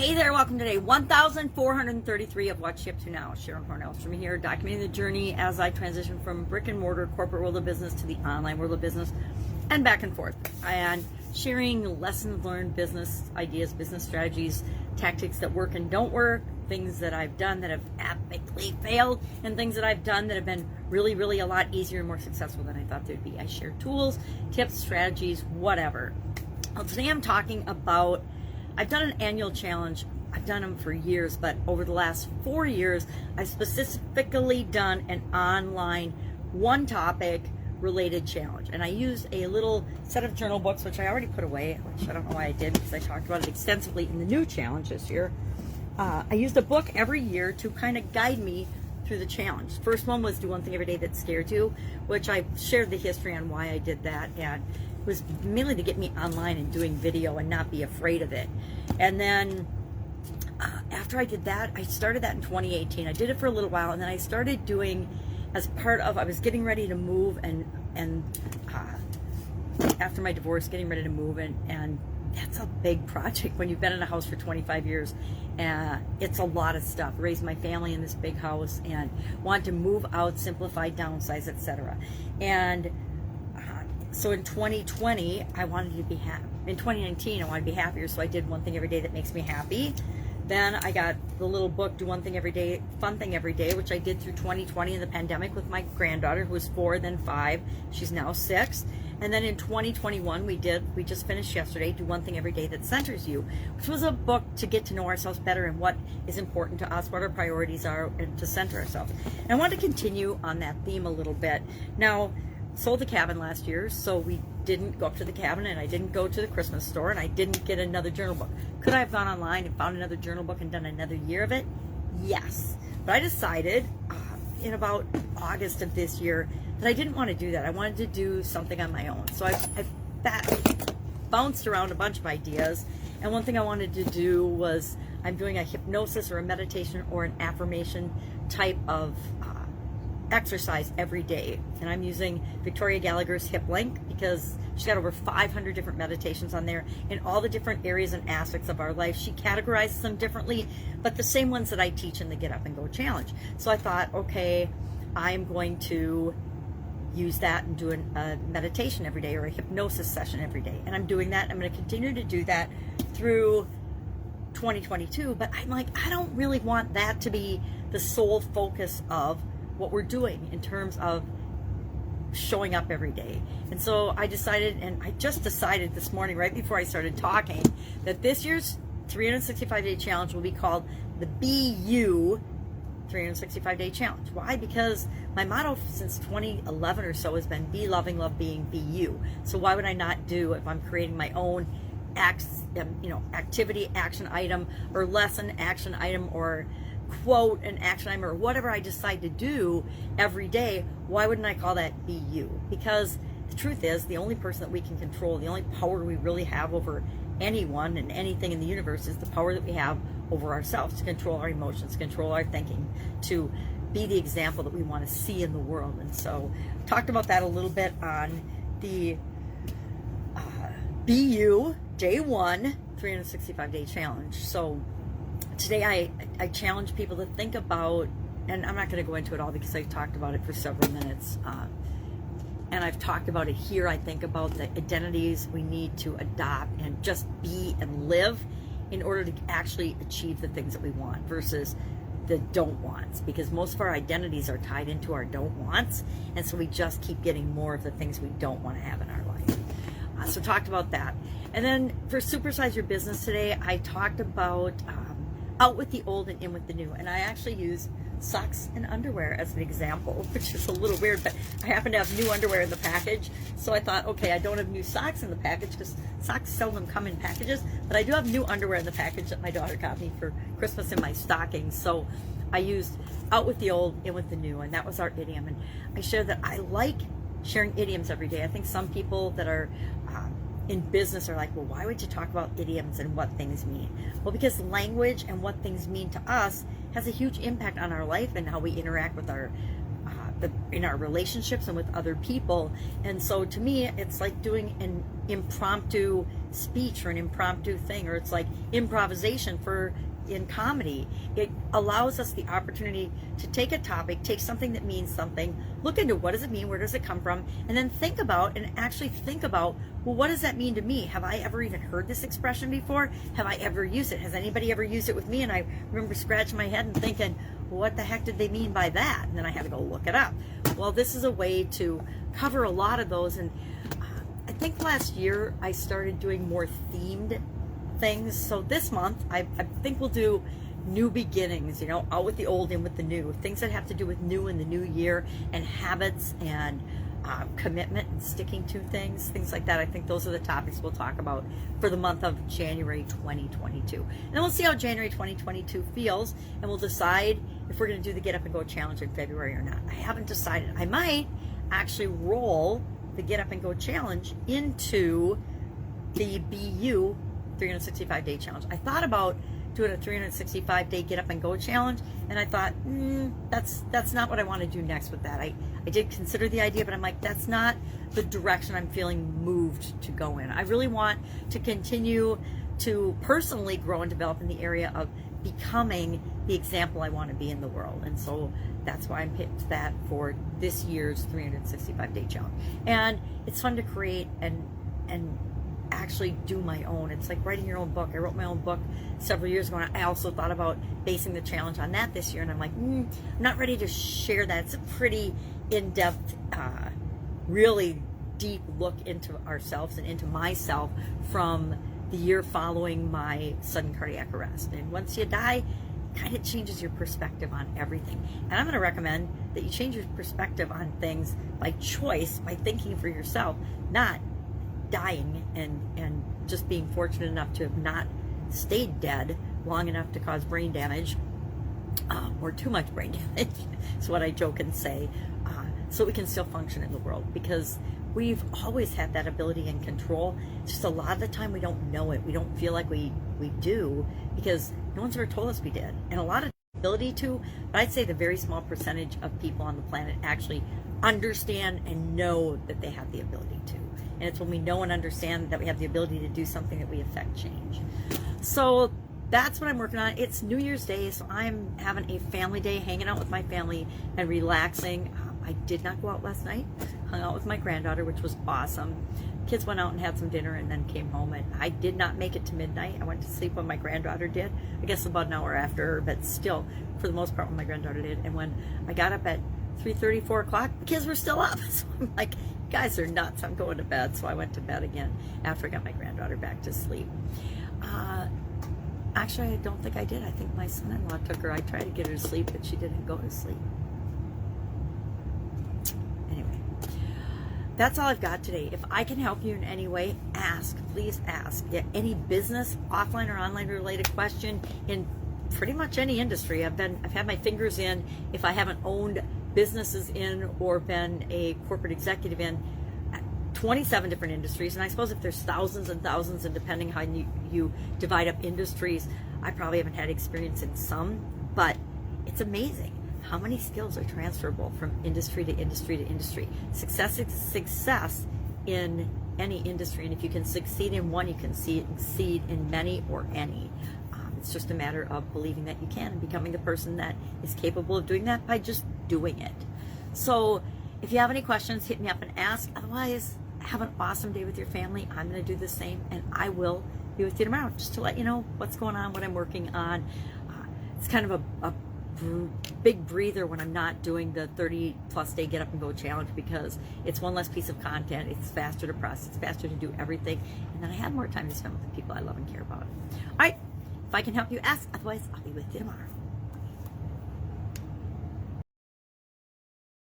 Hey there, welcome to day 1433 of What's She Up To Now. Sharon Horne-Ellstrom here, documenting the journey as I transition from brick and mortar corporate world of business to the online world of business and back and forth. And sharing lessons learned, business ideas, business strategies, tactics that work and don't work, things that I've done that have epically failed, and things that I've done that have been really, really a lot easier and more successful than I thought they'd be. I share tools, tips, strategies, whatever. Well, today I'm talking about, I've done an annual challenge. I've done them for years, but over the last 4 years, I've specifically done an online one topic related challenge. And I used a little set of journal books, which I already put away, which I don't know why I did because I talked about it extensively in the new challenge this year. I used a book every year to kind of guide me through the challenge. First one was Do One Thing Every Day That Scared You, which I shared the history on why I did that, and it was mainly to get me online and doing video and not be afraid of it. And then after I did that, I started that in 2018. I did it for a little while, and then I started doing, as part of, I was getting ready to move, and after my divorce, getting ready to move, and that's a big project when you've been in a house for 25 years. It's a lot of stuff. Raised my family in this big house and want to move out, simplify, downsize, etc. And so in 2020, I wanted to be happy. In 2019, I wanted to be happier, so I did one thing every day that makes me happy. Then I got the little book, Do One Thing Every Day, Fun Thing Every Day, which I did through 2020 in the pandemic with my granddaughter, who was 4, then 5. She's now 6. And then in 2021, we just finished yesterday, Do One Thing Every Day That Centers You, which was a book to get to know ourselves better and what is important to us, what our priorities are, and to center ourselves. And I want to continue on that theme a little bit. Now, sold the cabin last year, so we didn't go up to the cabin, and I didn't go to the Christmas store, and I didn't get another journal book. Could I have gone online and found another journal book and done another year of it? Yes. But I decided in about August of this year that I didn't want to do that. I wanted to do something on my own. So I bounced around a bunch of ideas, and one thing I wanted to do was, I'm doing a hypnosis or a meditation or an affirmation type of exercise every day, and I'm using Victoria Gallagher's Hip Link because she's got over 500 different meditations on there in all the different areas and aspects of our life. She categorizes them differently, but the same ones that I teach in the Get Up and Go challenge. So I thought, okay, I'm going to use that and do a meditation every day or a hypnosis session every day, and I'm doing that. I'm going to continue to do that through 2022, but I'm like, I don't really want that to be the sole focus of what we're doing in terms of showing up every day. And so I decided, and I just decided this morning right before I started talking, that this year's 365-day challenge will be called the Be You 365-day challenge. Why? Because my motto since 2011 or so has been be loving, love being, be you. So why would I not do, if I'm creating my own activity action item or lesson action item or quote an action item or whatever I decide to do every day, why wouldn't I call that Be You? Because the truth is, the only person that we can control, the only power we really have over anyone and anything in the universe is the power that we have over ourselves, to control our emotions, control our thinking, to be the example that we want to see in the world. And so I talked about that a little bit on the Be You Day 1 365-day challenge. So today I challenge people to think about, and I'm not going to go into it all because I talked about it for several minutes, and I've talked about it here. I think about the identities we need to adopt and just be and live in order to actually achieve the things that we want versus the don't wants, because most of our identities are tied into our don't wants, and so we just keep getting more of the things we don't want to have in our life. So talked about that. And then for Supersize Your Business today, I talked about out with the old and in with the new. And I actually use socks and underwear as an example, which is a little weird, but I happen to have new underwear in the package. So I thought, okay, I don't have new socks in the package because socks seldom come in packages, but I do have new underwear in the package that my daughter got me for Christmas in my stockings. So I used out with the old, in with the new, and that was our idiom. And I shared that I like sharing idioms every day. I think some people that are in business are like, well, why would you talk about idioms and what things mean? Well, because language and what things mean to us has a huge impact on our life and how we interact with our in our relationships and with other people. And so to me, it's like doing an impromptu speech or an impromptu thing, or it's like improvisation in comedy. It allows us the opportunity to take a topic, take something that means something, look into what does it mean, where does it come from, and then think about, well, what does that mean to me? Have I ever even heard this expression before? Have I ever used it? Has anybody ever used it with me? And I remember scratching my head and thinking, what the heck did they mean by that? And then I had to go look it up. Well, this is a way to cover a lot of those. And I think last year I started doing more themed things. So this month I think we'll do new beginnings, out with the old, in with the new, things that have to do with new in the new year, and habits, and commitment, and sticking to things like that. I think those are the topics we'll talk about for the month of January 2022. And then we'll see how January 2022 feels, and we'll decide if we're going to do the Get Up and Go Challenge in February or not. I haven't decided. I might actually roll the Get Up and Go Challenge into the BU 365-day challenge. I thought about doing a 365-day Get Up and Go challenge, and I thought, that's not what I want to do next with that. I did consider the idea, but I'm like, that's not the direction I'm feeling moved to go in. I really want to continue to personally grow and develop in the area of becoming the example I want to be in the world. And so that's why I picked that for this year's 365-day challenge. And it's fun to create and actually do my own. It's like writing your own book. I wrote my own book several years ago, and I also thought about basing the challenge on that this year, and I'm like, I'm not ready to share that. It's a pretty in-depth, really deep look into ourselves and into myself from the year following my sudden cardiac arrest. And once you die, it kind of changes your perspective on everything. And I'm going to recommend that you change your perspective on things by choice, by thinking for yourself, not dying and just being fortunate enough to have not stayed dead long enough to cause brain damage, or too much brain damage is what I joke and say, so we can still function in the world, because we've always had that ability and control. It's just a lot of the time we don't know it. We don't feel like we do, because no one's ever told us we did. And a lot of ability to, but I'd say the very small percentage of people on the planet actually understand and know that they have the ability to. And it's when we know and understand that we have the ability to do something that we affect change. So that's what I'm working on. It's New Year's Day, so I'm having a family day, hanging out with my family and relaxing. I did not go out last night. Hung out with my granddaughter, which was awesome. Kids went out and had some dinner and then came home, and I did not make it to midnight. I went to sleep when my granddaughter did. I guess about an hour after her, but still, for the most part, when my granddaughter did. And when I got up at 3:30, 4 o'clock, the kids were still up. So I'm like, guys are nuts, I'm going to bed. So I went to bed again after I got my granddaughter back to sleep. Actually, I don't think I did. I think my son-in-law took her. I tried to get her to sleep, but she didn't go to sleep. Anyway, that's all I've got today. If I can help you in any way, ask. Please ask. Yeah, any business, offline or online related question in pretty much any industry. I've had my fingers in, if I haven't owned businesses in or been a corporate executive in, 27 different industries. And I suppose if there's thousands and thousands, and depending how you divide up industries, I probably haven't had experience in some, but it's amazing how many skills are transferable from industry to industry to industry. Success is success in any industry, and if you can succeed in one, you can succeed in many or any. It's just a matter of believing that you can and becoming the person that is capable of doing that by just doing it. So if you have any questions, hit me up and ask. Otherwise, have an awesome day with your family. I'm going to do the same, and I will be with you tomorrow just to let you know what's going on, what I'm working on. It's kind of a big breather when I'm not doing the 30-plus day Get Up and Go challenge, because it's one less piece of content. It's faster to process. It's faster to do everything. And then I have more time to spend with the people I love and care about. All right. If I can help you, ask. Otherwise, I'll be with you tomorrow.